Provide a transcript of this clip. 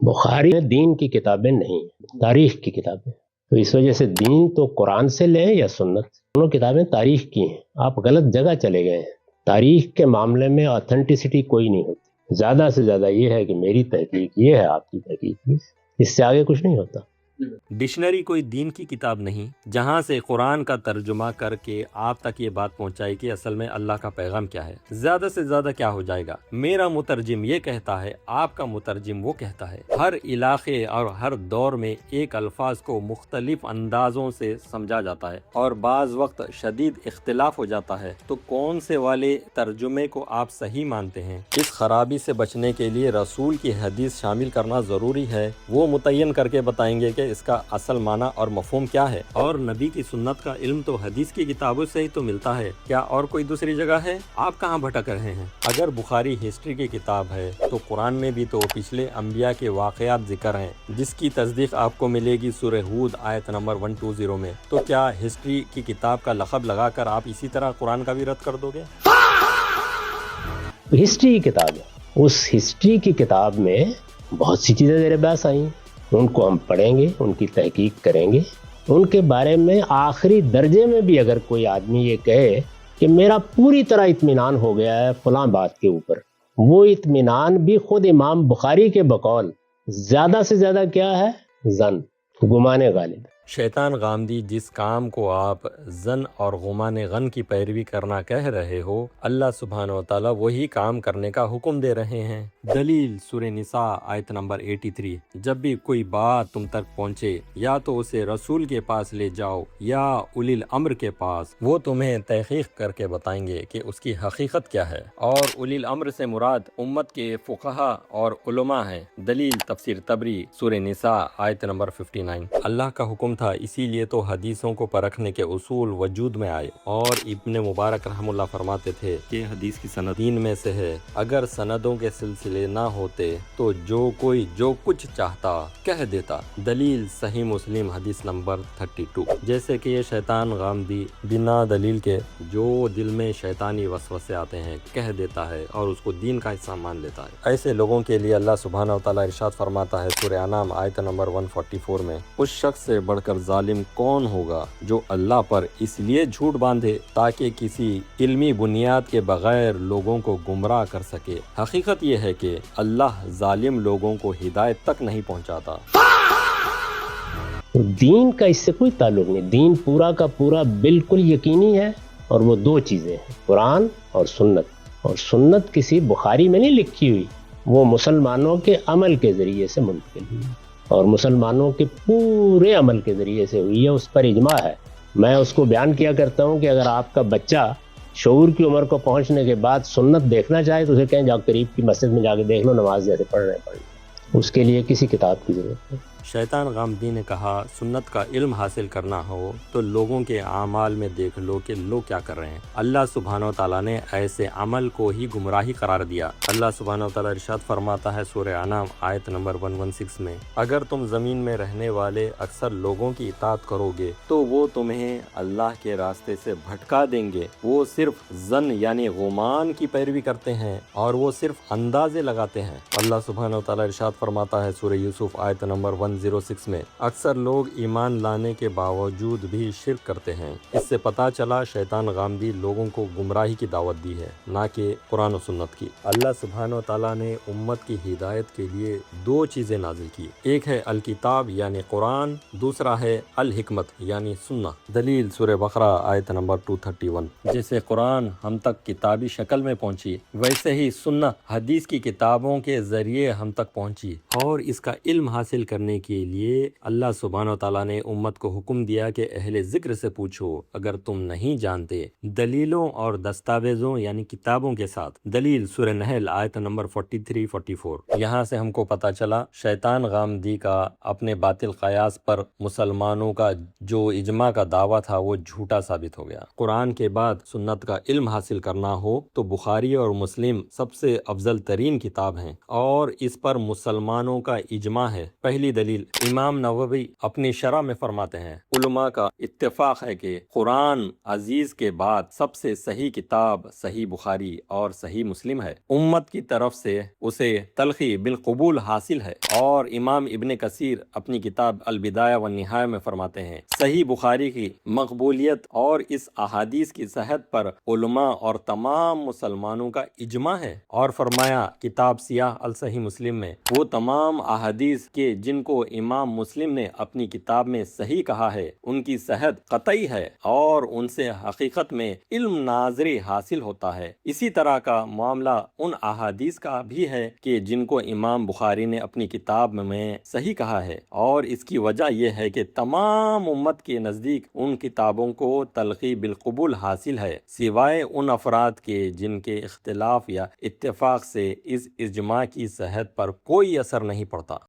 بخاری میں دین کی کتابیں نہیں ہیں، تاریخ کی کتابیں، تو اس وجہ سے دین تو قرآن سے لیں یا سنت، دونوں کتابیں تاریخ کی ہیں. آپ غلط جگہ چلے گئے ہیں. تاریخ کے معاملے میں آتھینٹسٹی کوئی نہیں ہوتی. زیادہ سے زیادہ یہ ہے کہ میری تحقیق یہ ہے، آپ کی تحقیق یہ، اس سے آگے کچھ نہیں ہوتا. ڈکشنری کوئی دین کی کتاب نہیں جہاں سے قرآن کا ترجمہ کر کے آپ تک یہ بات پہنچائے کہ اصل میں اللہ کا پیغام کیا ہے. زیادہ سے زیادہ کیا ہو جائے گا، میرا مترجم یہ کہتا ہے، آپ کا مترجم وہ کہتا ہے. ہر علاقے اور ہر دور میں ایک الفاظ کو مختلف اندازوں سے سمجھا جاتا ہے اور بعض وقت شدید اختلاف ہو جاتا ہے. تو کون سے والے ترجمے کو آپ صحیح مانتے ہیں؟ اس خرابی سے بچنے کے لیے رسول کی حدیث شامل کرنا ضروری ہے. وہ متعین کر کے بتائیں گے کہ اس کا اصل معنی اور مفہوم کیا ہے. اور نبی کی سنت کا علم تو حدیث کی کتابوں سے ہی تو ملتا ہے، کیا اور کوئی دوسری جگہ ہے؟ آپ کہاں بھٹک رہے ہیں؟ اگر بخاری ہسٹری کی کتاب ہے تو قرآن میں بھی تو پچھلے انبیاء کے واقعات ذکر ہیں، جس کی تصدیق آپ کو ملے گی سورہ ہود آیت نمبر 120 میں. تو کیا ہسٹری کی کتاب کا لقب لگا کر آپ اسی طرح قرآن کا بھی رد کر دو گے؟ ہسٹری کی کتاب ہے، اس ہسٹری کی کتاب میں بہت سی چیزیں زیر بحث آئی ہیں، ان کو ہم پڑھیں گے، ان کی تحقیق کریں گے. ان کے بارے میں آخری درجے میں بھی اگر کوئی آدمی یہ کہے کہ میرا پوری طرح اطمینان ہو گیا ہے فلاں بات کے اوپر، وہ اطمینان بھی خود امام بخاری کے بقول زیادہ سے زیادہ کیا ہے؟ ظن، گمان غالب. شیطان غامدی جس کام کو آپ زن اور گمان غن کی پیروی کرنا کہہ رہے ہو، اللہ سبحانہ و تعالیٰ وہی کام کرنے کا حکم دے رہے ہیں. دلیل سورہ نساء آیت نمبر 83. جب بھی کوئی بات تم تک پہنچے یا تو اسے رسول کے پاس لے جاؤ یا اولی الامر کے پاس، وہ تمہیں تحقیق کر کے بتائیں گے کہ اس کی حقیقت کیا ہے. اور اولی الامر سے مراد امت کے فقہا اور علماء ہیں. دلیل تفسیر طبری سورہ نساء آیت نمبر 59. اللہ کا حکم تھا، اسی لیے تو حدیثوں کو پرکھنے کے اصول وجود میں آئے. اور ابن مبارک رحم اللہ فرماتے تھے کہ حدیث کی سند دین میں سے ہے، اگر سندوں کے سلسلے نہ ہوتے تو جو کوئی جو کچھ چاہتا کہہ دیتا. دلیل صحیح مسلم حدیث نمبر 32. جیسے کہ یہ شیطان غامدی بنا دلیل کے جو دل میں شیطانی وسوسے آتے ہیں کہہ دیتا ہے اور اس کو دین کا حصہ مان لیتا ہے. ایسے لوگوں کے لیے اللہ سبحانہ و تعالیٰ ارشاد فرماتا ہے سورہ انعام آیت نمبر 144 میں، اس شخص سے بڑھ کر ظالم کون ہوگا جو اللہ پر اس لیے جھوٹ باندھے تاکہ کسی علمی بنیاد کے بغیر لوگوں کو گمراہ کر سکے. حقیقت یہ ہے کہ اللہ ظالم لوگوں کو ہدایت تک نہیں پہنچاتا. دین کا اس سے کوئی تعلق نہیں. دین پورا کا پورا بالکل یقینی ہے، اور وہ دو چیزیں ہیں، قرآن اور سنت. اور سنت کسی بخاری میں نہیں لکھی ہوئی، وہ مسلمانوں کے عمل کے ذریعے سے منتقل ہوئی اور مسلمانوں کے پورے عمل کے ذریعے سے ہوئی ہے. اس پر اجماع ہے. میں اس کو بیان کیا کرتا ہوں کہ اگر آپ کا بچہ شعور کی عمر کو پہنچنے کے بعد سنت دیکھنا چاہے تو اسے کہیں جاؤ قریب کی مسجد میں جا کے دیکھ لو، نماز جیسے پڑھ رہے ہیں. اس کے لیے کسی کتاب کی ضرورت نہیں. شیطان غامدی نے کہا سنت کا علم حاصل کرنا ہو تو لوگوں کے اعمال میں دیکھ لو کہ لوگ کیا کر رہے ہیں. اللہ سبحانہ و تعالیٰ نے ایسے عمل کو ہی گمراہی قرار دیا. اللہ سبحانہ و تعالیٰ ارشاد فرماتا ہے سورہ انعام آیت نمبر 116 میں، اگر تم زمین میں رہنے والے اکثر لوگوں کی اطاعت کرو گے تو وہ تمہیں اللہ کے راستے سے بھٹکا دیں گے. وہ صرف ظن یعنی گمان کی پیروی کرتے ہیں اور وہ صرف اندازے لگاتے ہیں. اللہ سبحانہ و تعالیٰ ارشاد فرماتا ہے سورہ یوسف آیت نمبر 106 میں، اکثر لوگ ایمان لانے کے باوجود بھی شرک کرتے ہیں. اس سے پتہ چلا شیطان غامدی لوگوں کو گمراہی کی دعوت دی ہے، نہ کہ قرآن و سنت کی. اللہ سبحانہ و تعالیٰ نے امت کی ہدایت کے لیے دو چیزیں نازل کی، ایک ہے الکتاب یعنی قرآن، دوسرا ہے الحکمت یعنی سنہ. دلیل سورہ بقرہ آیت نمبر 231. جیسے قرآن ہم تک کتابی شکل میں پہنچی، ویسے ہی سنہ حدیث کی کتابوں کے ذریعے ہم تک پہنچی. اور اس کا علم حاصل کرنے کے لیے اللہ سبحانہ و تعالیٰ نے امت کو حکم دیا کہ اہل ذکر سے پوچھو اگر تم نہیں جانتے، دلیلوں اور دستاویزوں یعنی کتابوں کے ساتھ. دلیل سورہ نحل آیت نمبر 43-44. یہاں سے ہم کو پتہ چلا شیطان غامدی کا اپنے باطل قیاس پر مسلمانوں کا جو اجماع کا دعویٰ تھا وہ جھوٹا ثابت ہو گیا. قرآن کے بعد سنت کا علم حاصل کرنا ہو تو بخاری اور مسلم سب سے افضل ترین کتاب ہیں اور اس پر مسلمانوں کا اجماع ہے. پہلی دلیل تفصیل امام نووی اپنی شرح میں فرماتے ہیں، علماء کا اتفاق ہے کہ قرآن عزیز کے بعد سب سے صحیح کتاب صحیح بخاری اور صحیح مسلم ہے، امت کی طرف سے اسے تلخی بالقبول حاصل ہے۔ اور امام ابن کثیر اپنی کتاب البدایہ والنہایہ میں فرماتے ہیں، صحیح بخاری کی مقبولیت اور اس احادیث کی صحت پر علماء اور تمام مسلمانوں کا اجماع ہے۔ اور فرمایا کتاب سیاہ الصحیح مسلم میں وہ تمام احادیث کے جن کو امام مسلم نے اپنی کتاب میں صحیح کہا ہے ان کی صحت قطعی ہے اور ان سے حقیقت میں علم ناظری حاصل ہوتا ہے۔ اسی طرح کا معاملہ ان احادیث کا بھی ہے کہ جن کو امام بخاری نے اپنی کتاب میں صحیح کہا ہے، اور اس کی وجہ یہ ہے کہ تمام امت کے نزدیک ان کتابوں کو تلقی بالقبول حاصل ہے، سوائے ان افراد کے جن کے اختلاف یا اتفاق سے اس اجماع کی صحت پر کوئی اثر نہیں پڑتا۔